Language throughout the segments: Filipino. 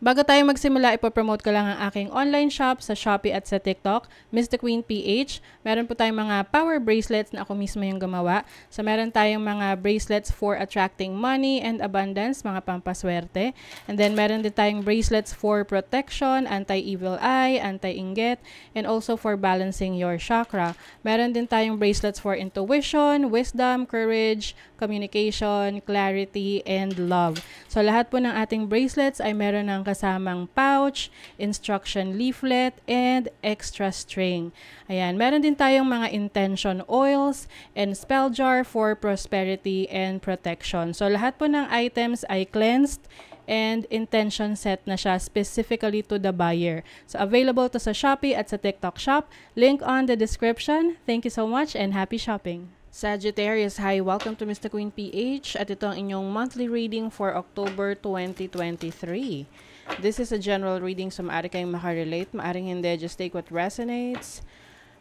Bago tayo magsimula, ipopromote ko lang ang aking online shop sa Shopee at sa TikTok, Miss the Queen PH. Meron po tayong mga power bracelets na ako mismo yung gumawa. So meron tayong mga bracelets for attracting money and abundance, mga pampaswerte. And then meron din tayong bracelets for protection, anti-evil eye, anti-inggit, and also for balancing your chakra. Meron din tayong bracelets for intuition, wisdom, courage, communication, clarity, and love. So lahat po ng ating bracelets ay meron ng kasamang pouch, instruction leaflet, and extra string. Ayan, meron din tayong mga intention oils and spell jar for prosperity and protection. So lahat po ng items ay cleansed and intention set na siya specifically to the buyer. So available to sa Shopee at sa TikTok shop. Link on the description. Thank you so much and happy shopping! Sagittarius, hi! Welcome to Mr. Queen PH at ito ang inyong monthly reading for October 2023. This is a general reading, so maaari kayong makarelate, maaring hindi, just take what resonates.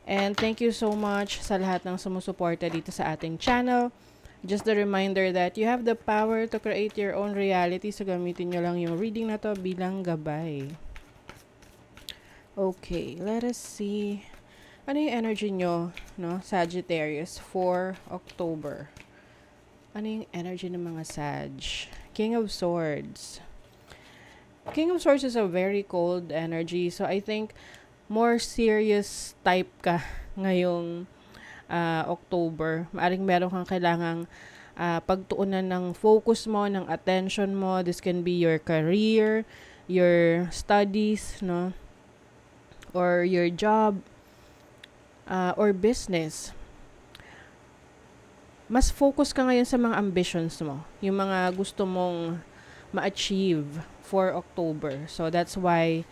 And thank you so much sa lahat ng sumusuporta dito sa ating channel. Just a reminder that you have the power to create your own reality, so gamitin nyo lang yung reading na to bilang gabay. Okay, let us see. Ano yung energy nyo, no, Sagittarius, for October? Ano yung energy ng mga Sag? King of Swords. King of Swords is a very cold energy. So, I think more serious type ka ngayong October. Maaring meron kang kailangang pagtuunan ng focus mo, ng attention mo. This can be your career, your studies, no? Or your job, or business. Mas focus ka ngayon sa mga ambitions mo. Yung mga gusto mong ma-achieve for October. So, that's why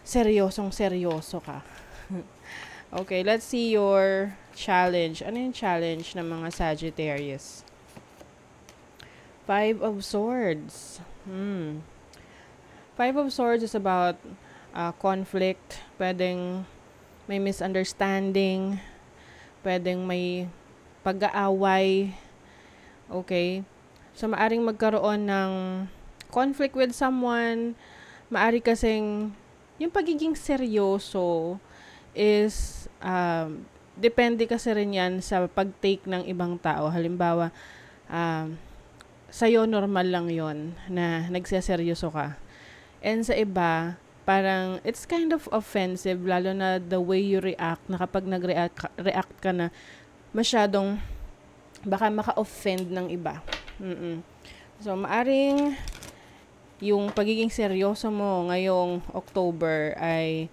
seryoso ka. Okay, let's see your challenge. Ano yung challenge ng mga Sagittarius? Five of Swords. Five of Swords is about conflict. Pwedeng may misunderstanding. Pwedeng may pag-aaway. Okay? So, maaring magkaroon ng conflict with someone. Maari kasing yung pagiging seryoso is depende kasi rin yan sa pag-take ng ibang tao. Halimbawa, sa'yo normal lang yon na nagseseryoso ka. And sa iba, parang it's kind of offensive, lalo na the way you react, na kapag nag-react ka na masyadong baka maka-offend ng iba. So, maaring yung pagiging seryoso mo ngayong October ay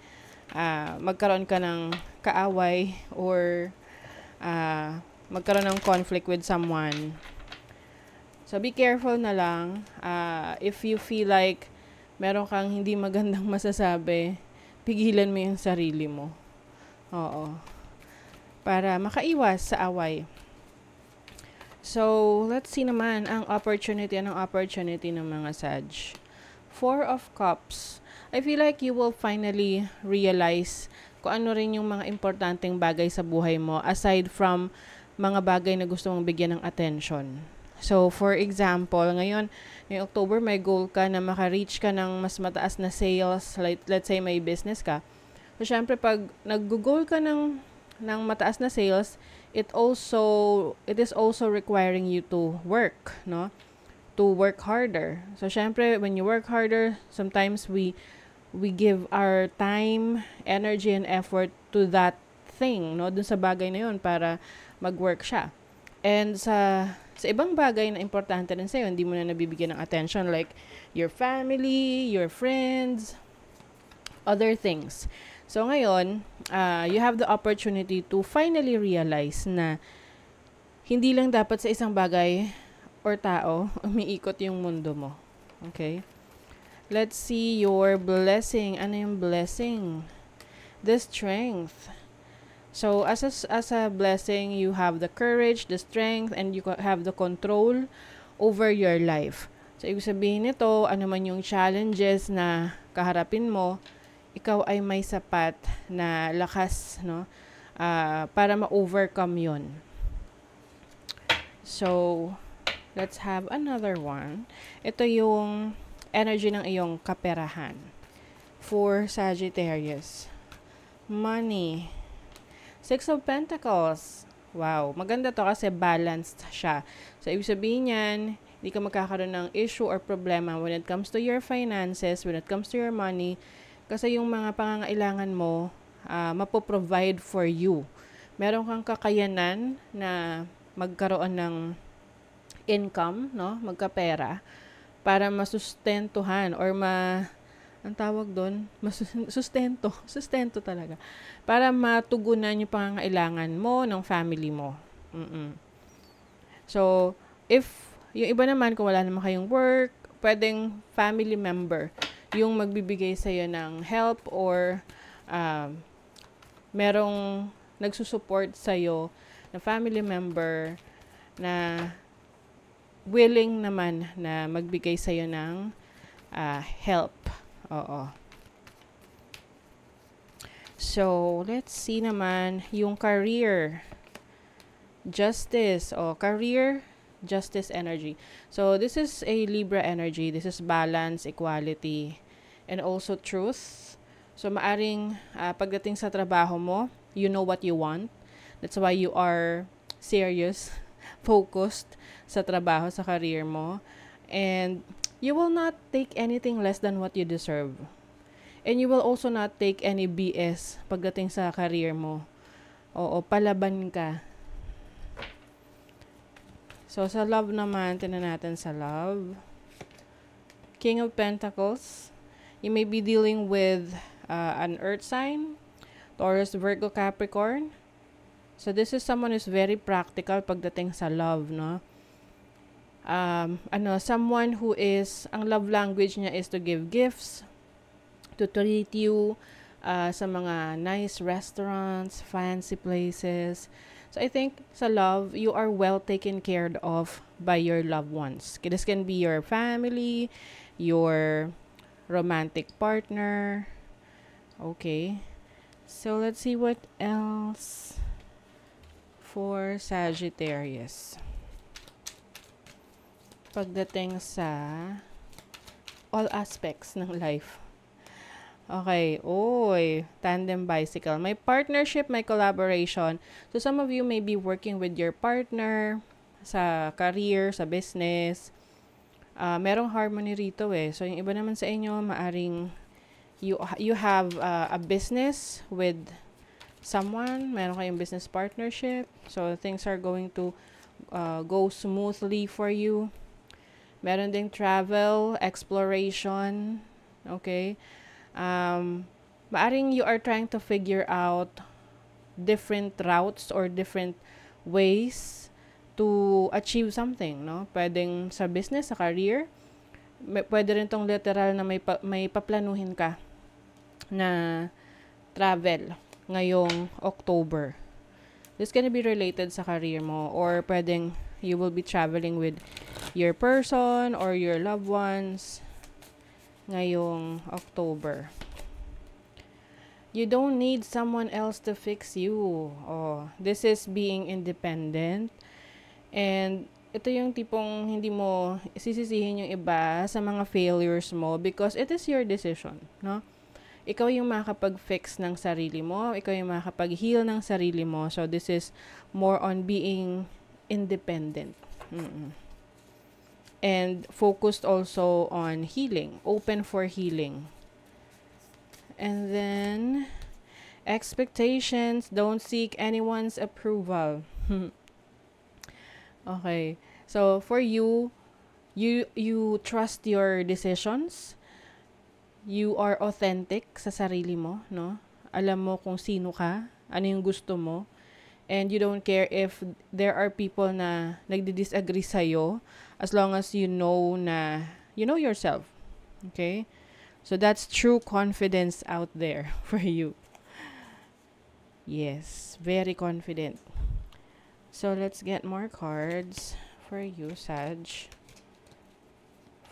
magkaroon ka ng kaaway or magkaroon ng conflict with someone. So, be careful na lang. If you feel like meron kang hindi magandang masasabi, pigilan mo yung sarili mo. Oo. Para makaiwas sa away. So, let's see naman ang opportunity. Anong opportunity ng mga Sag? Four of Cups. I feel like you will finally realize kung ano rin yung mga importanteng bagay sa buhay mo aside from mga bagay na gusto mong bigyan ng attention. So, for example, ngayon, ngayong October, may goal ka na maka-reach ka ng mas mataas na sales. Like, let's say may business ka. So, syempre, pag nag-goal ka ng mataas na sales, it is also requiring you to work, no? To work harder. So, syempre, when you work harder, sometimes we give our time, energy, and effort to that thing, no? Dun sa bagay na yun para mag-work siya. And sa ibang bagay na importante rin sa'yo, hindi mo na nabibigyan ng attention, like your family, your friends, other things. So, ngayon, you have the opportunity to finally realize na hindi lang dapat sa isang bagay or tao umiikot yung mundo mo. Okay? Let's see your blessing. Ano yung blessing? The strength. So, as a blessing, you have the courage, the strength, and you have the control over your life. So, ibig sabihin nito, ano man yung challenges na kaharapin mo, ikaw ay may sapat na lakas, no? Para ma-overcome yun. So, let's have another one. Ito yung energy ng iyong kaperahan. For Sagittarius, money. 6 of Pentacles. Wow, maganda to kasi balanced siya. So, ibig sabihin yan, hindi ka magkakaroon ng issue or problema when it comes to your finances, when it comes to your money, kasi yung mga pangangailangan mo, mapoprovide for you. Meron kang kakayanan na magkaroon ng income, no? Magkapera, para masustentuhan or ang tawag doon, sustento talaga. Para matugunan yung pangangailangan mo ng family mo. So, if yung iba naman, kung wala naman kayong work, pwedeng family member yung magbibigay sa'yo ng help or merong nagsusupport sa'yo na family member na willing naman na magbigay sa'yo ng help. Oo. So, let's see naman yung career. Justice. Career, justice energy. So, this is a Libra energy. This is balance, equality, and also truth. So, maaring pagdating sa trabaho mo, you know what you want. That's why you are serious, focused sa trabaho, sa career mo. And you will not take anything less than what you deserve. And you will also not take any BS pagdating sa career mo. Oo, palaban ka. So, sa love naman, tingnan natin sa love. King of Pentacles. You may be dealing with an earth sign, Taurus, Virgo, Capricorn. So, this is someone who's very practical pagdating sa love, no? Someone who is, ang love language niya is to give gifts, to treat you sa mga nice restaurants, fancy places. So, I think sa love, you are well taken care of by your loved ones. This can be your family, your romantic partner. Okay. So, let's see what else for Sagittarius. Pagdating sa all aspects ng life. Okay. Tandem bicycle. May partnership, may collaboration. So, some of you may be working with your partner sa career, sa business. Merong harmony rito eh. So, yung iba naman sa inyo, maaring you have a business with someone. Meron kayong business partnership. So, things are going to go smoothly for you. Meron ding travel, exploration. Okay? Maaring you are trying to figure out different routes or different ways to achieve something, no? Pwedeng sa business, sa career. Pwede rin tong literal na may paplanuhin ka na travel ngayong October. This can be related sa career mo, or pwedeng you will be traveling with your person or your loved ones ngayong October. You don't need someone else to fix you. This is being independent. And ito yung tipong hindi mo sisisihin yung iba sa mga failures mo because it is your decision, no? Ikaw yung makakapag-fix ng sarili mo. Ikaw yung makakapag-heal ng sarili mo. So, this is more on being independent. And focused also on healing. Open for healing. And then, expectations. Don't seek anyone's approval. Okay. So, for you trust your decisions. You are authentic sa sarili mo, no? Alam mo kung sino ka, ano yung gusto mo, and you don't care if there are people na nagdi-disagree sa'yo as long as you know yourself. Okay? So that's true confidence out there for you. Yes, very confident. So let's get more cards for you, Sag.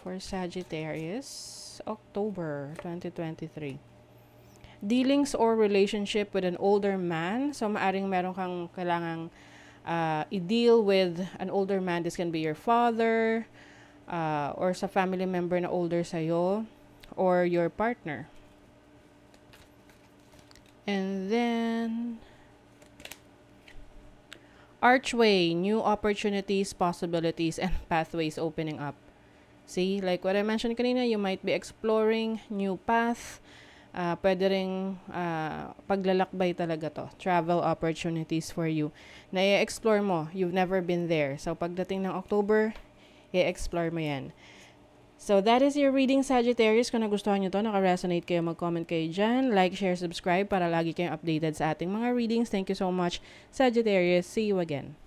For Sagittarius, October 2023. Dealings or relationship with an older man. So, maaring meron kang kailangang i-deal with an older man. This can be your father, or sa family member na older sa'yo, or your partner. And then, archway, new opportunities, possibilities, and pathways opening up. See, like what I mentioned kanina, you might be exploring new path. Pwede ring paglalakbay talaga to. Travel opportunities for you. Na i-explore mo. You've never been there. So, pagdating ng October, i-explore mo yan. So, that is your reading, Sagittarius. Kung nagustuhan nyo to, naka-resonate kayo, mag-comment kayo dyan. Like, share, subscribe para lagi kayong updated sa ating mga readings. Thank you so much, Sagittarius. See you again.